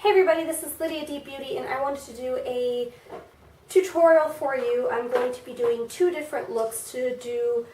Hey everybody, this is Lydia Deep Beauty and I wanted to do a tutorial for you. I'm going to be doing two different looks to do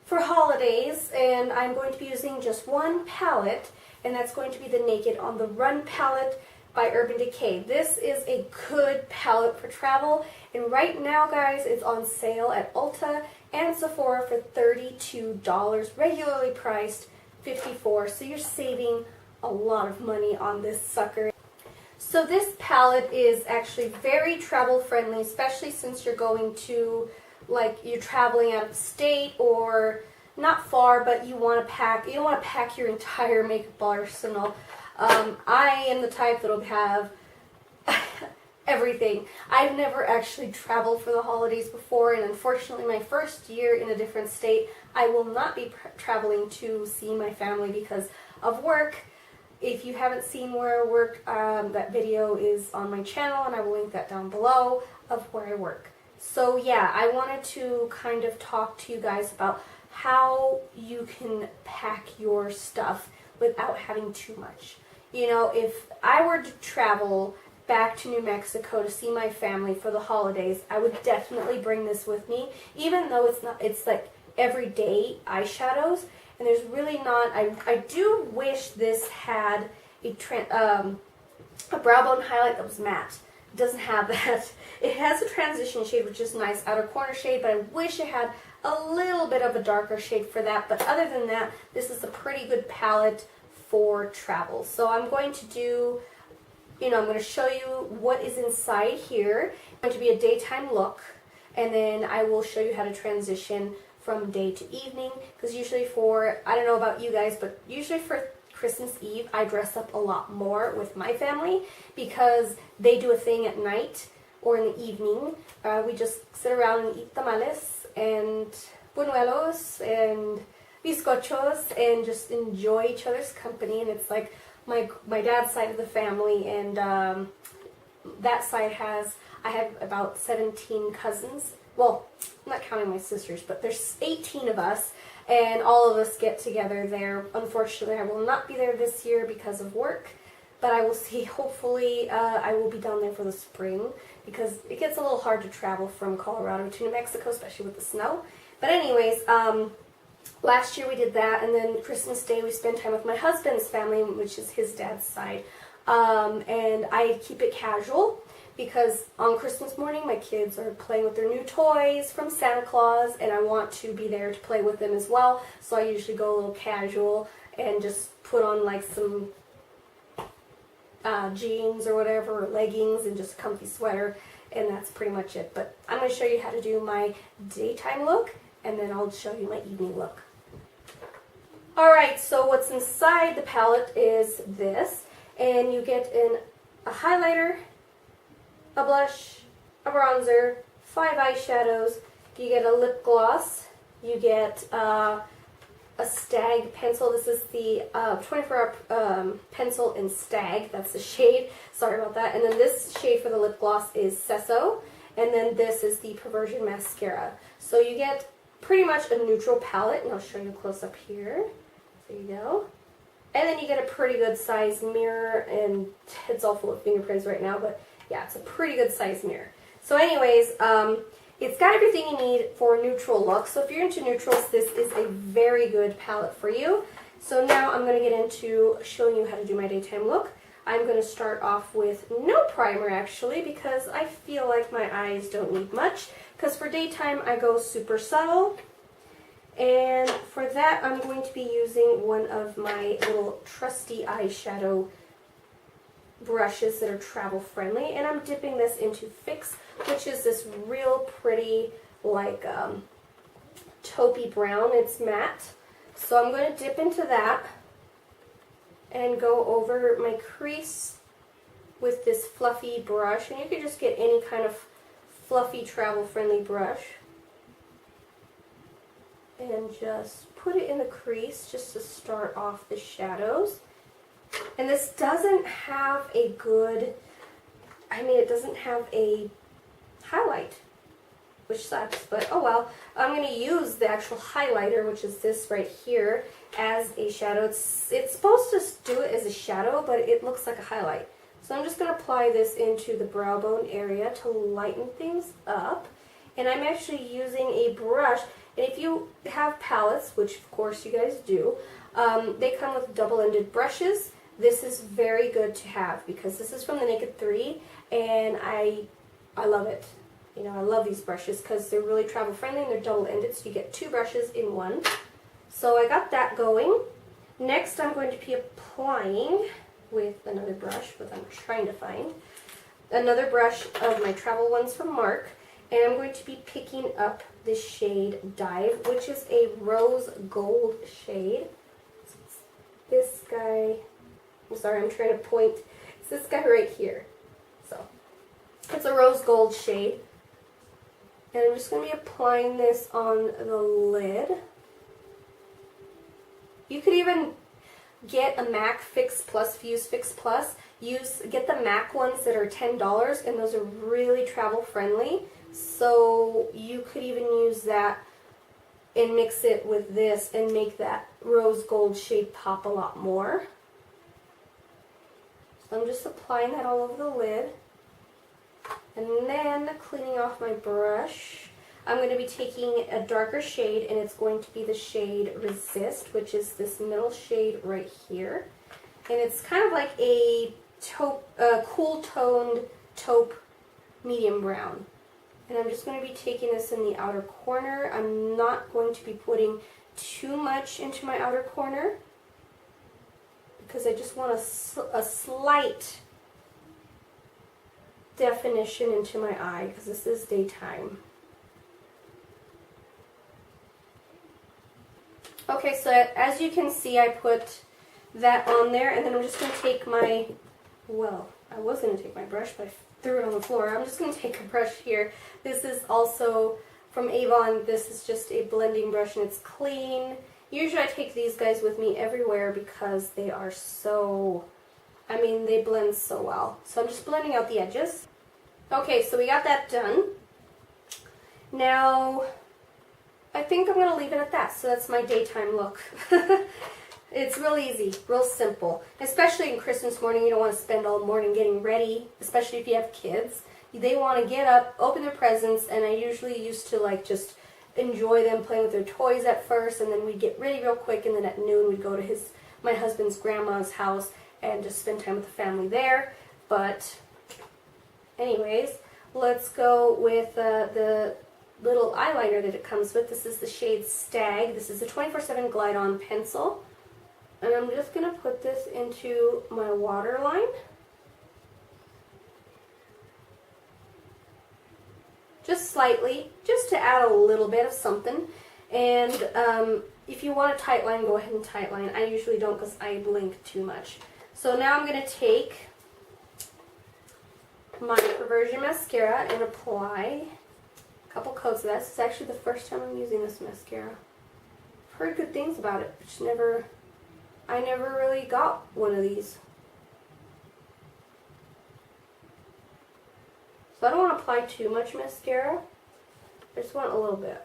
for holidays, and I'm going to be using just one palette, and that's going to be the Naked on the Run palette by Urban Decay. This is a good palette for travel, and right now guys, it's on sale at Ulta and Sephora for $32, regularly priced $54, so you're saving a lot of money on this sucker. So this palette is actually very travel friendly, especially since you're going to, like, you're traveling out of state or not far, but you don't want to pack your entire makeup arsenal. I am the type that'll have everything. I've never actually traveled for the holidays before, and unfortunately my first year in a different state, I will not be traveling to see my family because of work. If you haven't seen where I work, that video is on my channel, and I will link that down below of where I work. So yeah, I wanted to kind of talk to you guys about how you can pack your stuff without having too much. You know, if I were to travel back to New Mexico to see my family for the holidays, I would definitely bring this with me, even though it's like everyday eyeshadows. And there's really not, I do wish this had a brow bone highlight that was matte. It doesn't have that. It has a transition shade, which is nice, outer corner shade, but I wish it had a little bit of a darker shade for that. But other than that, this is a pretty good palette for travel. So I'm going to do, I'm going to show you what is inside here. It's going to be a daytime look, and then I will show you how to transition from day to evening, because usually I don't know about you guys, but usually for Christmas Eve, I dress up a lot more with my family because they do a thing at night or in the evening. We just sit around and eat tamales and buñuelos and bizcochos and just enjoy each other's company. And it's like my dad's side of the family, and that side I have about 17 cousins. Well, I'm not counting my sisters, but there's 18 of us, and all of us get together there. Unfortunately, I will not be there this year because of work, but I will see. Hopefully, I will be down there for the spring, because it gets a little hard to travel from Colorado to New Mexico, especially with the snow. But anyways, last year we did that, and then Christmas Day we spent time with my husband's family, which is his dad's side, and I keep it casual, because on Christmas morning my kids are playing with their new toys from Santa Claus, and I want to be there to play with them as well. So I usually go a little casual and just put on like some jeans or whatever, or leggings, and just a comfy sweater, and that's pretty much it. But I'm going to show you how to do my daytime look, and then I'll show you my evening look. Alright, so what's inside the palette is this, and you get a highlighter, a blush, a bronzer, 5 eyeshadows, you get a lip gloss, you get a Stag pencil. This is the 24-hour pencil in Stag, that's the shade, sorry about that. And then this shade for the lip gloss is Sesso, and then this is the Perversion mascara. So you get pretty much a neutral palette, and I'll show you close up here. There you go. And then you get a pretty good size mirror, and it's all full of fingerprints right now, but yeah, it's a pretty good size mirror. So anyways, it's got everything you need for a neutral look. So if you're into neutrals, this is a very good palette for you. So now I'm going to get into showing you how to do my daytime look. I'm going to start off with no primer actually, because I feel like my eyes don't need much. Because for daytime I go super subtle. And for that I'm going to be using one of my little trusty eyeshadow brushes that are travel friendly, and I'm dipping this into Fix, which is this real pretty like taupey brown. It's matte, so I'm going to dip into that and go over my crease with this fluffy brush, and you can just get any kind of fluffy travel friendly brush and just put it in the crease just to start off the shadows. And this doesn't have a good, it doesn't have a highlight, which sucks, but oh well. I'm going to use the actual highlighter, which is this right here, as a shadow. It's supposed to do it as a shadow, but it looks like a highlight. So I'm just going to apply this into the brow bone area to lighten things up. And I'm actually using a brush. And if you have palettes, which of course you guys do, they come with double-ended brushes. This is very good to have because this is from the Naked 3, and I love it. You know, I love these brushes because they're really travel friendly and they're double-ended, so you get two brushes in one. So I got that going. Next I'm going to be applying with another brush, but I'm trying to find another brush of my travel ones from Mark, and I'm going to be picking up the shade Dive, which is a rose gold shade. It's this guy. I'm sorry, I'm trying to point. It's this guy right here. So it's a rose gold shade. And I'm just going to be applying this on the lid. You could even get a MAC Fix Plus, Fuse Fix Plus. Get the MAC ones that are $10, and those are really travel friendly. So you could even use that and mix it with this and make that rose gold shade pop a lot more. So I'm just applying that all over the lid. And then cleaning off my brush, I'm going to be taking a darker shade, and it's going to be the shade Resist, which is this middle shade right here. And it's kind of like a cool toned taupe medium brown. And I'm just going to be taking this in the outer corner. I'm not going to be putting too much into my outer corner because I just want a slight definition into my eye because this is daytime. Okay, so as you can see, I put that on there, and then I'm just going to take my, well, I was going to take my brush, but I threw it on the floor. I'm just going to take a brush here. This is also from Avon. This is just a blending brush, and it's clean. Usually I take these guys with me everywhere because they are so, I mean, they blend so well. So I'm just blending out the edges. Okay, so we got that done. Now, I think I'm going to leave it at that. So that's my daytime look. It's real easy, real simple. Especially in Christmas morning, you don't want to spend all morning getting ready, especially if you have kids. They want to get up, open their presents, and I usually used to like just enjoy them playing with their toys at first, and then we'd get ready real quick, and then at noon we'd go to my husband's grandma's house and just spend time with the family there. But anyways, let's go with the little eyeliner that it comes with. This is the shade Stag. This is a 24/7 Glide On pencil. And I'm just going to put this into my waterline. Just slightly, just to add a little bit of something. And if you want a tight line, go ahead and tight line. I usually don't because I blink too much. So now I'm going to take my Perversion mascara and apply a couple coats of that. This is actually the first time I'm using this mascara. I've heard good things about it, but I never really got one of these. So I don't want to apply too much mascara. I just want a little bit.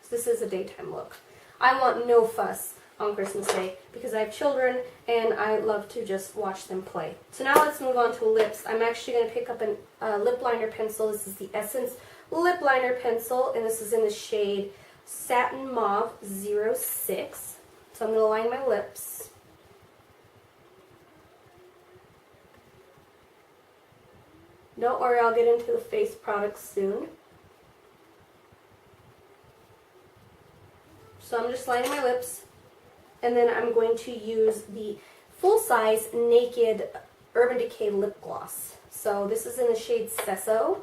So this is a daytime look. I want no fuss on Christmas Day because I have children and I love to just watch them play. So now let's move on to lips. I'm actually going to pick up a lip liner pencil. This is the Essence lip liner pencil, and this is in the shade Satin Mauve 06. So I'm going to line my lips. Don't worry, I'll get into the face products soon. So I'm just lining my lips, and then I'm going to use the full-size Naked Urban Decay lip gloss. So this is in the shade Sesso.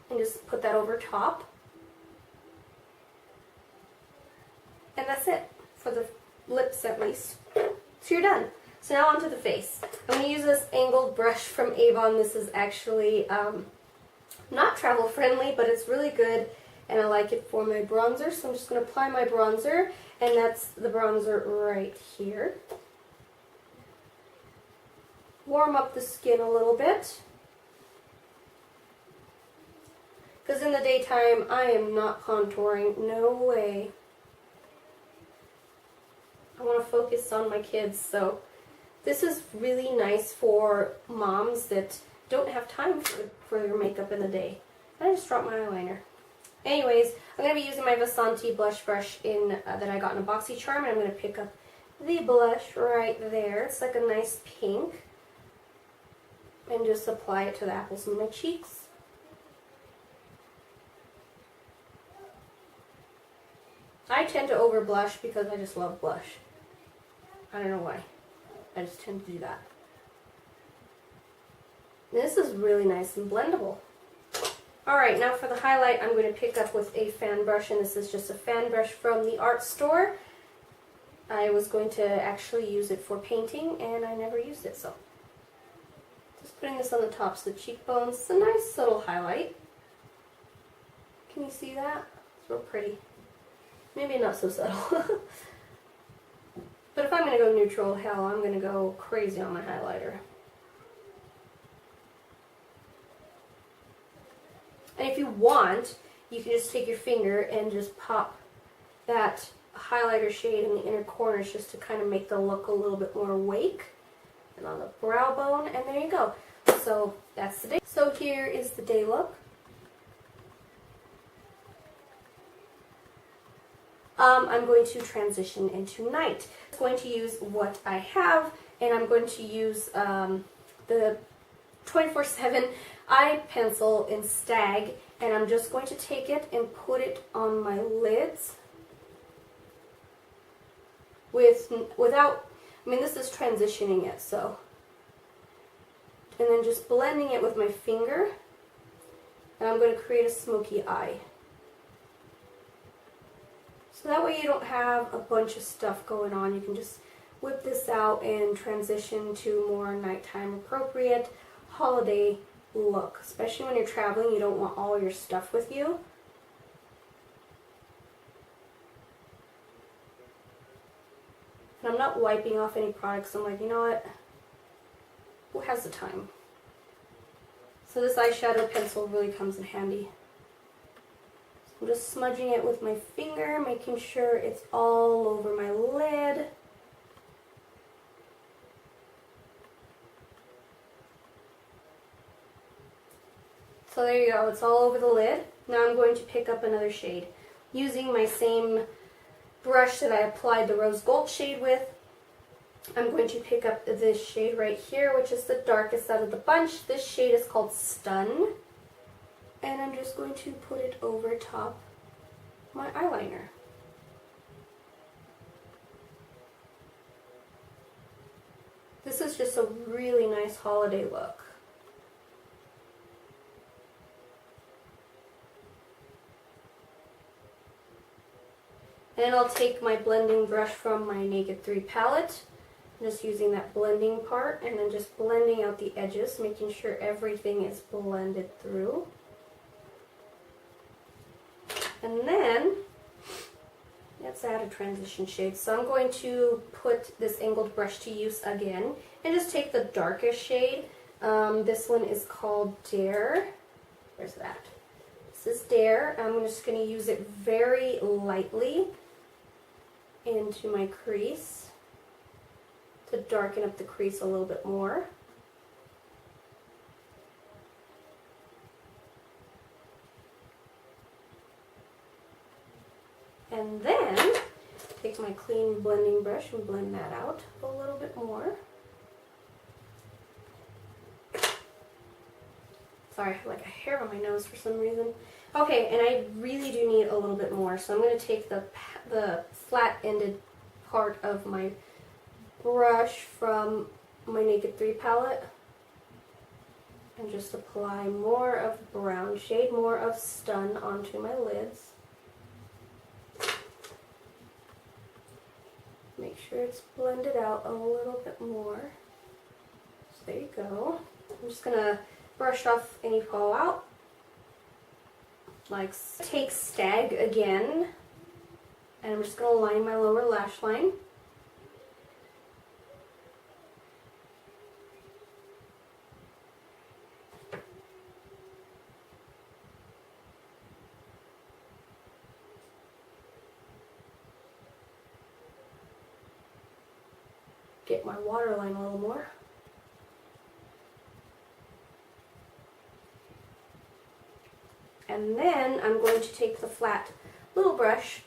And just put that over top. And that's it for the lips, at least. So you're done. So now onto the face. I'm going to use this angled brush from Avon. This is actually not travel friendly, but it's really good, and I like it for my bronzer. So I'm just going to apply my bronzer, and that's the bronzer right here. Warm up the skin a little bit, because in the daytime I am not contouring. No way. I want to focus on my kids, so this is really nice for moms that don't have time for their makeup in the day. I just dropped my eyeliner. Anyways, I'm going to be using my Vasanti blush brush that I got in a BoxyCharm, and I'm going to pick up the blush right there. It's like a nice pink. And just apply it to the apples of my cheeks. I tend to over blush because I just love blush. I don't know why. I just tend to do that. This is really nice and blendable. Alright, now for the highlight, I'm going to pick up with a fan brush, and this is just a fan brush from the art store. I was going to actually use it for painting, and I never used it, so. Just putting this on the tops of the cheekbones. It's a nice little highlight. Can you see that? It's real pretty. Maybe not so subtle. But if I'm going to go neutral, hell, I'm going to go crazy on my highlighter. And if you want, you can just take your finger and just pop that highlighter shade in the inner corners just to kind of make the look a little bit more awake. And on the brow bone, and there you go. So that's the day. So here is the day look. I'm going to transition into night. I'm going to use what I have, and I'm going to use the 24/7 eye pencil in Stag, and I'm just going to take it and put it on my lids without, I mean, this is transitioning it, so, and then just blending it with my finger, and I'm going to create a smoky eye. So that way you don't have a bunch of stuff going on. You can just whip this out and transition to more nighttime appropriate holiday look. Especially when you're traveling, you don't want all your stuff with you. And I'm not wiping off any products. I'm like, you know what? Who has the time? So this eyeshadow pencil really comes in handy. I'm just smudging it with my finger, making sure it's all over my lid. So there you go, it's all over the lid. Now I'm going to pick up another shade. Using my same brush that I applied the rose gold shade with, I'm going to pick up this shade right here, which is the darkest out of the bunch. This shade is called Stun. And I'm just going to put it over top my eyeliner. This is just a really nice holiday look. And I'll take my blending brush from my Naked 3 palette, just using that blending part, and then just blending out the edges, making sure everything is blended through. And then, let's add a transition shade. So I'm going to put this angled brush to use again, and just take the darkest shade. This one is called Dare. Where's that? This is Dare. I'm just going to use it very lightly into my crease to darken up the crease a little bit more. And then take my clean blending brush and blend that out a little bit more. Sorry, I have like a hair on my nose for some reason. Okay, and I really do need a little bit more, so I'm going to take the flat-ended part of my brush from my Naked 3 palette and just apply more of brown shade, more of Stun onto my lids. Make sure it's blended out a little bit more. So there you go. I'm just going to brush off any fallout. Like, take Stag again, and I'm just going to line my lower lash line. get my waterline a little more. And then I'm going to take the flat little brush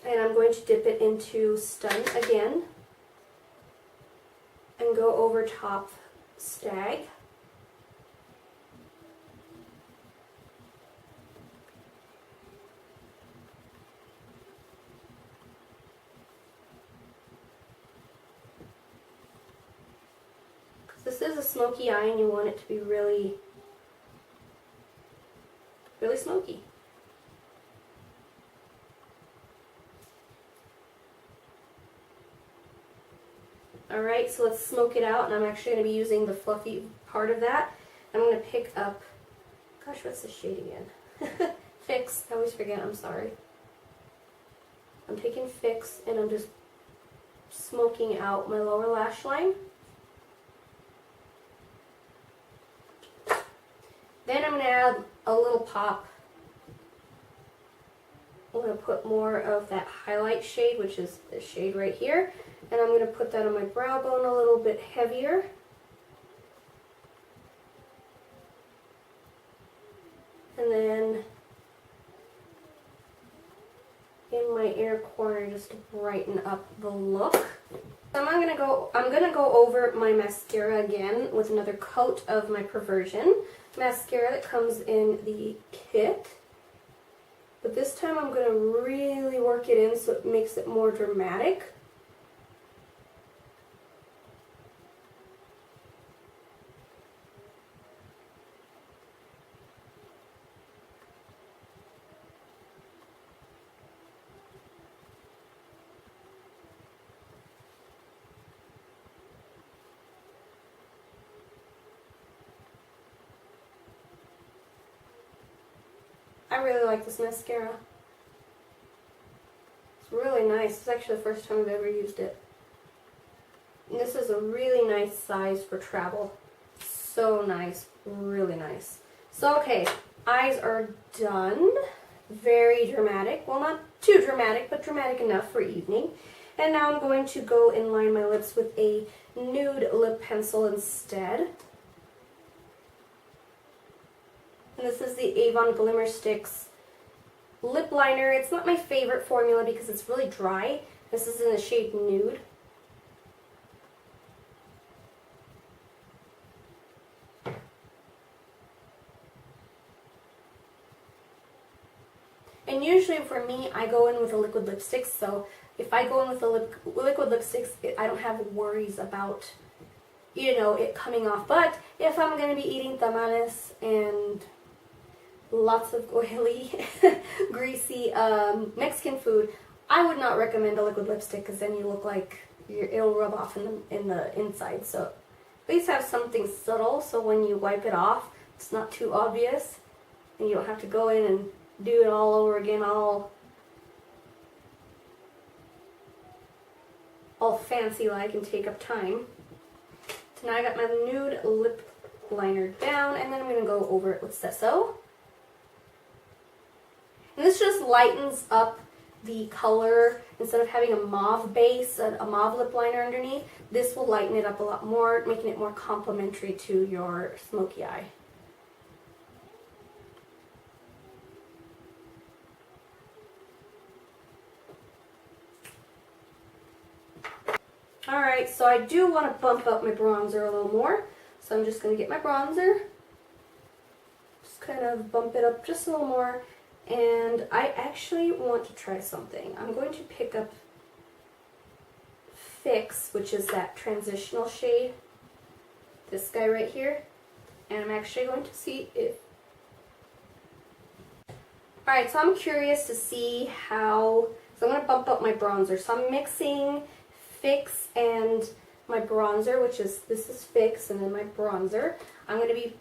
and I'm going to dip it into Stun again and go over top Stag. This is a smoky eye and you want it to be really, really smoky. Alright, so let's smoke it out, and I'm actually going to be using the fluffy part of that. I'm going to pick up, gosh, what's the shade again? Fix, I always forget, I'm sorry. I'm taking Fix and I'm just smoking out my lower lash line. Then I'm going to add a little pop. I'm going to put more of that highlight shade, which is this shade right here. And I'm going to put that on my brow bone a little bit heavier. And then in my inner corner just to brighten up the look. So I'm gonna go over my mascara again with another coat of my Perversion mascara that comes in the kit. But this time I'm going to really work it in so it makes it more dramatic. I really like this mascara. It's really nice. It's actually the first time I've ever used it. And this is a really nice size for travel. So nice. Really nice. So okay, eyes are done. Very dramatic. Well, not too dramatic, but dramatic enough for evening. And now I'm going to go and line my lips with a nude lip pencil instead. And this is the Avon Glimmer Sticks lip liner. It's not my favorite formula because it's really dry. This is in the shade Nude. And usually for me, I go in with a liquid lipstick, so if I go in with a liquid lipsticks, I don't have worries about, you know, it coming off. But if I'm going to be eating tamales and lots of oily, greasy Mexican food, I would not recommend a liquid lipstick because then you look like it'll rub off in the inside. So at least have something subtle so when you wipe it off, it's not too obvious and you don't have to go in and do it all over again, all fancy like and take up time. So now I got my nude lip liner down, and then I'm going to go over it with Sesso. And this just lightens up the color. Instead of having a mauve base, a mauve lip liner underneath, this will lighten it up a lot more, making it more complementary to your smoky eye. Alright, so I do want to bump up my bronzer a little more. So I'm just going to get my bronzer, just kind of bump it up just a little more. And I actually want to try something. I'm going to pick up Fix, which is that transitional shade, this guy right here. And I'm actually going to see if... Alright, so I'm curious to see how... So I'm going to bump up my bronzer. So I'm mixing Fix and my bronzer, which is, this is Fix and then my bronzer. I'm going to be,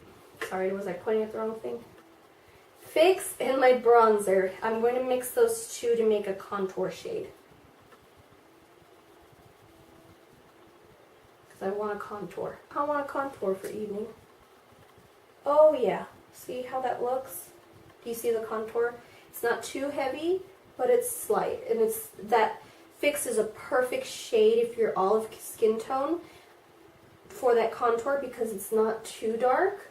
sorry, was I pointing at the wrong thing? Fix and my bronzer. I'm going to mix those two to make a contour shade. Because I want a contour. I want a contour for evening. Oh yeah, see how that looks? Do you see the contour? It's not too heavy, but it's slight. And it's that Fix is a perfect shade if you're olive skin tone for that contour because it's not too dark.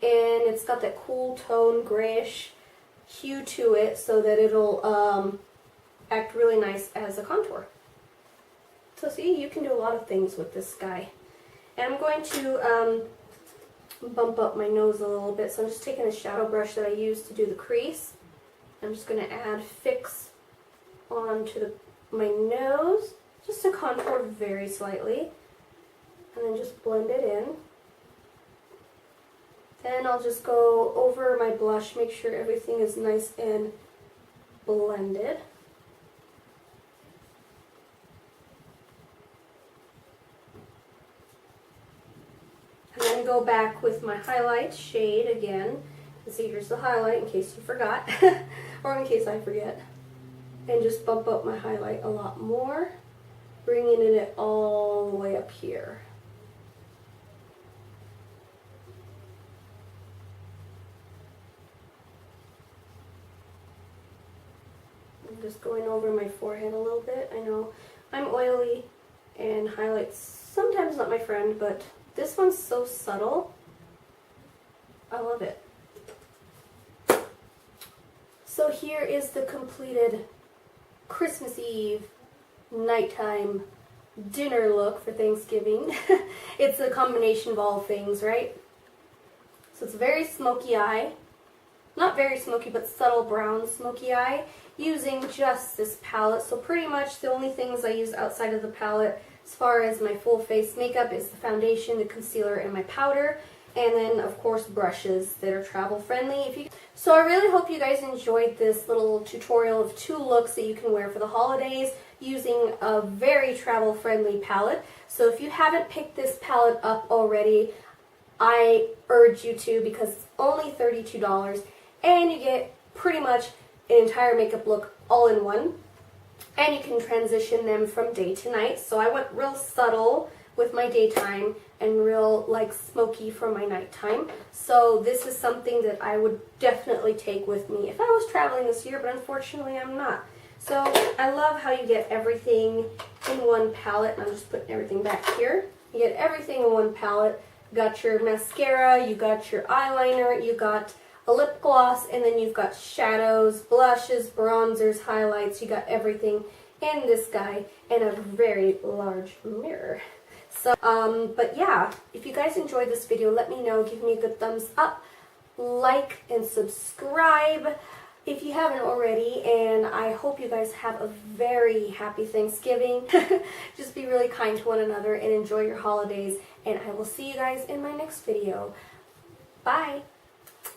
And it's got that cool tone, grayish hue to it so that it'll act really nice as a contour. So see, you can do a lot of things with this guy. And I'm going to bump up my nose a little bit. So I'm just taking a shadow brush that I use to do the crease. I'm just going to add Fix onto my nose, just to contour very slightly. And then just blend it in. Then I'll just go over my blush, make sure everything is nice and blended. And then go back with my highlight shade again. And see, here's the highlight in case you forgot, or in case I forget. And just bump up my highlight a lot more, bringing it all the way up here. I'm just going over my forehead a little bit. I know I'm oily and highlight's sometimes not my friend, but this one's so subtle. I love it. So here is the completed Christmas Eve nighttime dinner look for Thanksgiving. It's a combination of all things, right? So it's a very smoky eye. Not very smoky, but subtle brown smoky eye, using just this palette. So pretty much the only things I use outside of the palette as far as my full face makeup is the foundation, the concealer, and my powder. And then, of course, brushes that are travel friendly. So I really hope you guys enjoyed this little tutorial of 2 looks that you can wear for the holidays using a very travel friendly palette. So if you haven't picked this palette up already, I urge you to, because it's only $32 and you get pretty much an entire makeup look all in one. And you can transition them from day to night. So I went real subtle with my daytime and real like smoky for my nighttime. So this is something that I would definitely take with me if I was traveling this year, but unfortunately I'm not. So I love how you get everything in one palette. And I'm just putting everything back here. You get everything in one palette. You got your mascara, you got your eyeliner, you got a lip gloss, and then you've got shadows, blushes, bronzers, highlights. You got everything in this guy and a very large mirror. So, but yeah, if you guys enjoyed this video, let me know. Give me a good thumbs up, like, and subscribe if you haven't already. And I hope you guys have a very happy Thanksgiving. Just be really kind to one another and enjoy your holidays. And I will see you guys in my next video. Bye!